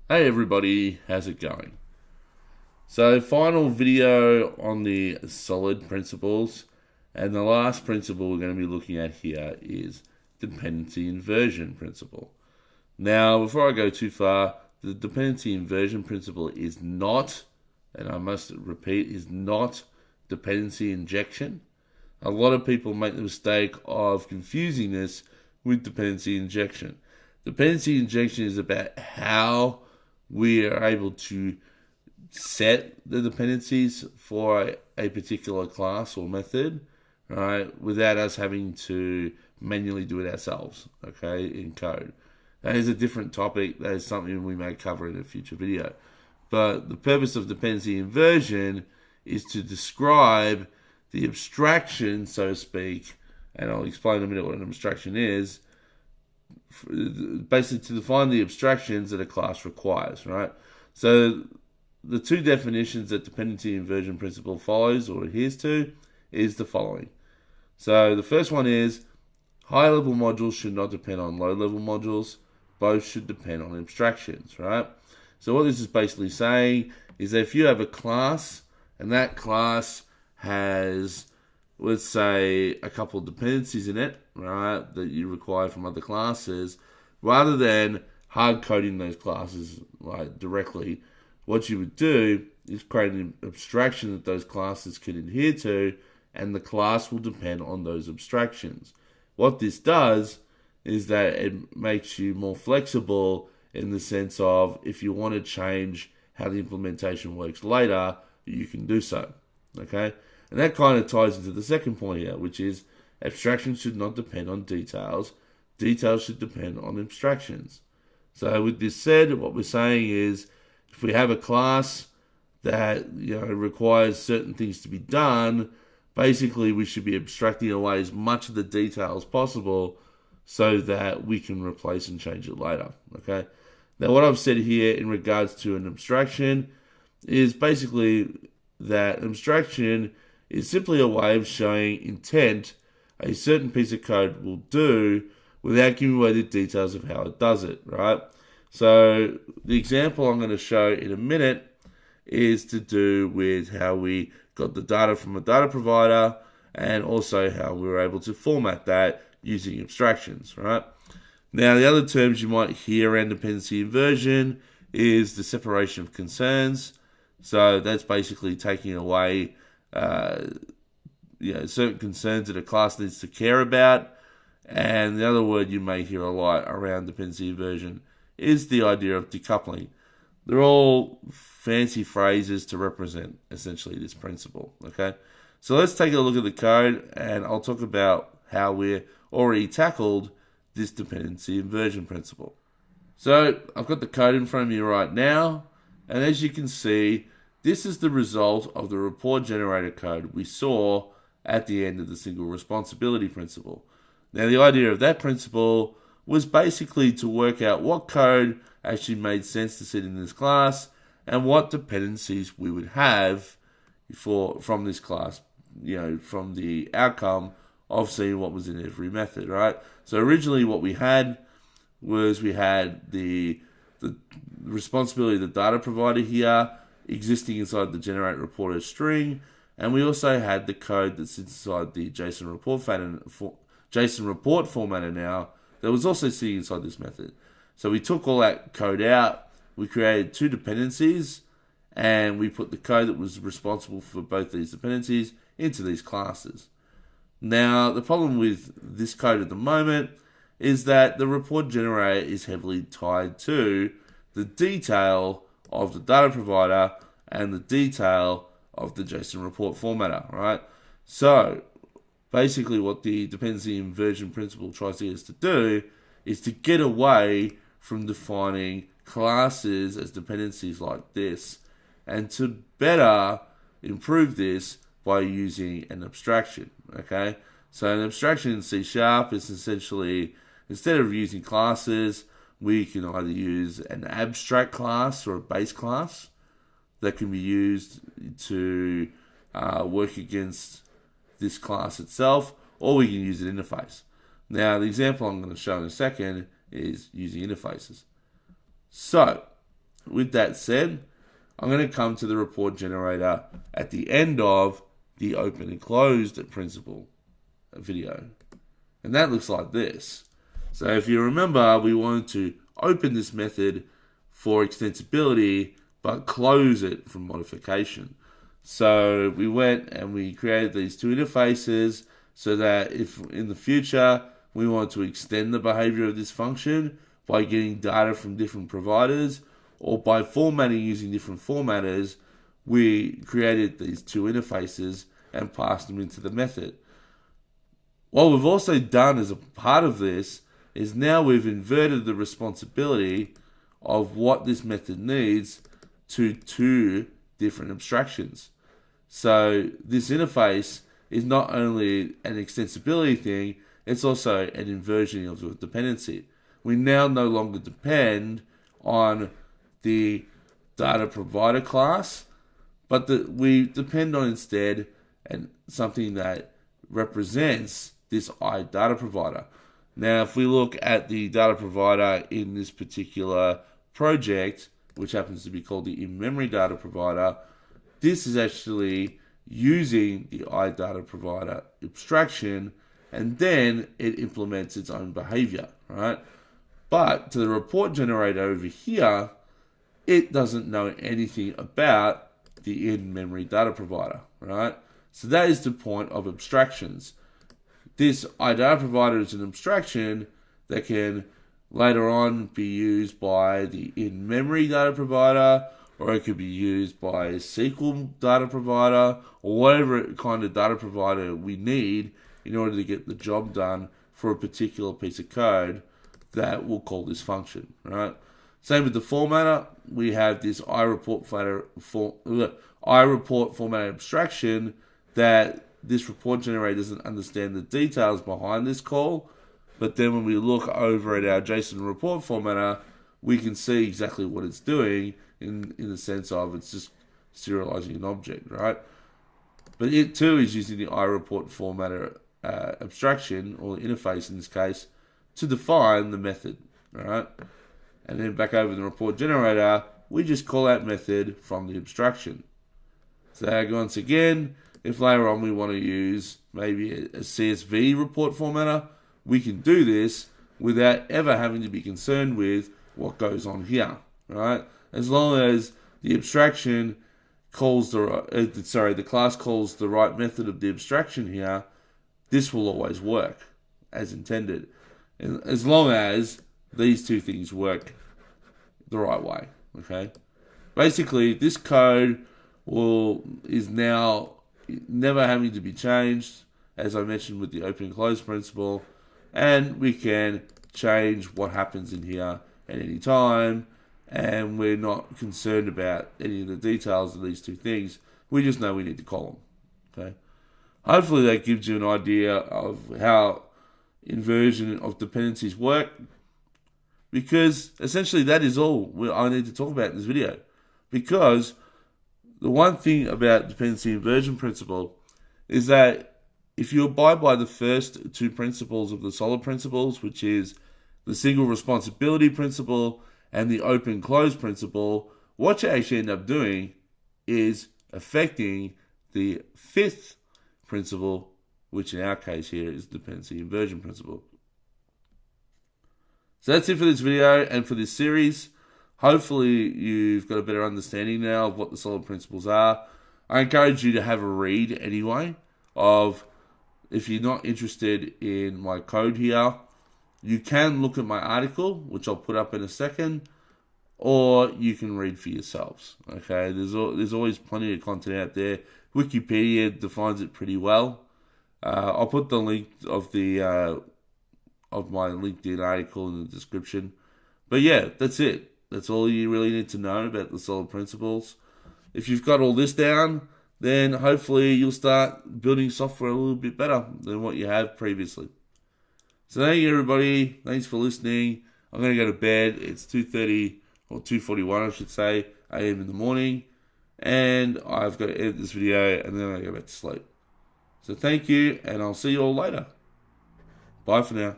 Hey everybody, how's it going? So, final video on the solid principles, and the last principle we're going to be looking at here is dependency inversion principle. Now, before I go too far, the dependency inversion principle is not, and I must repeat, is not dependency injection. A lot of people make the mistake of confusing this with dependency injection. Dependency injection is about how we are able to set the dependencies for a particular class or method, right, without us having to manually do it ourselves, okay, in code. That is a different topic. That is something we may cover in a future video. But the purpose of dependency inversion is to describe the abstraction, so to speak, and I'll explain in a minute what an abstraction is, basically to define the abstractions that a class requires, right? So the two definitions that dependency inversion principle follows or adheres to is the following. So the first one is high level modules should not depend on low level modules. Both should depend on abstractions, right? So what this is basically saying is that if you have a class and that class has, let's say, a couple of dependencies in it, right, that you require from other classes, rather than hard coding those classes like directly, what you would do is create an abstraction that those classes can adhere to, and the class will depend on those abstractions. What this does is that it makes you more flexible in the sense of if you want to change how the implementation works later, you can do so. Okay? And that kind of ties into the second point here, which is abstractions should not depend on details. Details should depend on abstractions. So with this said, what we're saying is if we have a class that requires certain things to be done, basically we should be abstracting away as much of the detail as possible so that we can replace and change it later. Okay. Now what I've said here in regards to an abstraction is basically that an abstraction is simply a way of showing intent a certain piece of code will do without giving away the details of how it does it, right? So the example I'm going to show in a minute is to do with how we got the data from a data provider and also how we were able to format that using abstractions, right? Now, the other terms you might hear around dependency inversion is the separation of concerns. So that's basically taking away certain concerns that a class needs to care about. And the other word you may hear a lot around dependency inversion is the idea of decoupling. They're all fancy phrases to represent essentially this principle, okay? So let's take a look at the code and I'll talk about how we're already tackled this dependency inversion principle. So I've got the code in front of me right now, and as you can see, this is the result of the report generator code we saw at the end of the single responsibility principle. Now the idea of that principle was basically to work out what code actually made sense to sit in this class and what dependencies we would have from this class, from the outcome of seeing what was in every method, right? So originally what we had was we had the responsibility of the data provider here existing inside the generate reporter string, and we also had the code that sits inside the JSON report formatter now that was also sitting inside this method. So we took all that code out, we created two dependencies, and we put the code that was responsible for both these dependencies into these classes. Now, the problem with this code at the moment is that the report generator is heavily tied to the detail of the data provider and the detail of the JSON report formatter, right? So, basically what the dependency inversion principle tries to get us to do is to get away from defining classes as dependencies like this and to better improve this by using an abstraction, okay? So an abstraction in C# is essentially, instead of using classes, we can either use an abstract class or a base class that can be used to work against this class itself, or we can use an interface. Now, the example I'm going to show in a second is using interfaces. So, with that said, I'm going to come to the report generator at the end of the open and closed principle video. And that looks like this. So if you remember, we wanted to open this method for extensibility, but close it for modification. So we went and we created these two interfaces so that if in the future we want to extend the behavior of this function by getting data from different providers or by formatting using different formatters, we created these two interfaces and passed them into the method. What we've also done as a part of this is now we've inverted the responsibility of what this method needs to two different abstractions. So this interface is not only an extensibility thing, it's also an inversion of the dependency. We now no longer depend on the data provider class, but we depend on instead and something that represents this iData provider. Now, if we look at the data provider in this particular project, which happens to be called the in-memory data provider, this is actually using the iData provider abstraction, and then it implements its own behavior, right? But to the report generator over here, it doesn't know anything about the in-memory data provider, right? So that is the point of abstractions. This iData provider is an abstraction that can later on be used by the in-memory data provider, or it could be used by a SQL data provider, or whatever kind of data provider we need in order to get the job done for a particular piece of code that will call this function, right? Same with the formatter. We have this iReport format abstraction that this report generator doesn't understand the details behind this call, but then when we look over at our JSON report formatter, we can see exactly what it's doing in the sense of it's just serializing an object, right? But it too is using the iReport formatter abstraction, or interface in this case, to define the method, right? And then back over the report generator, we just call that method from the abstraction. So once again, if later on we want to use maybe a CSV report formatter, we can do this without ever having to be concerned with what goes on here, right? As long as the abstraction calls the class calls the right method of the abstraction here, this will always work as intended, and as long as these two things work the right way. Okay, basically this code is now never having to be changed, as I mentioned with the open and close principle, and we can change what happens in here at any time, and we're not concerned about any of the details of these two things. We just know we need to call them. Okay, hopefully that gives you an idea of how inversion of dependencies work, because essentially that is all I need to talk about in this video. Because the one thing about dependency inversion principle is that if you abide by the first two principles of the solid principles, which is the single responsibility principle and the open close principle, what you actually end up doing is affecting the fifth principle, which in our case here is dependency inversion principle. So that's it for this video and for this series. Hopefully you've got a better understanding now of what the solid principles are. I encourage you to have a read anyway of, if you're not interested in my code here, you can look at my article, which I'll put up in a second, or you can read for yourselves. Okay, there's always plenty of content out there. Wikipedia defines it pretty well. I'll put the link of my LinkedIn article in the description. But yeah, that's it. That's all you really need to know about the solid principles. If you've got all this down, then hopefully you'll start building software a little bit better than what you have previously. So thank you, everybody. Thanks for listening. I'm going to go to bed. It's 2:30 or 2:41, I should say, a.m. in the morning. And I've got to edit this video, and then I go back to sleep. So thank you, and I'll see you all later. Bye for now.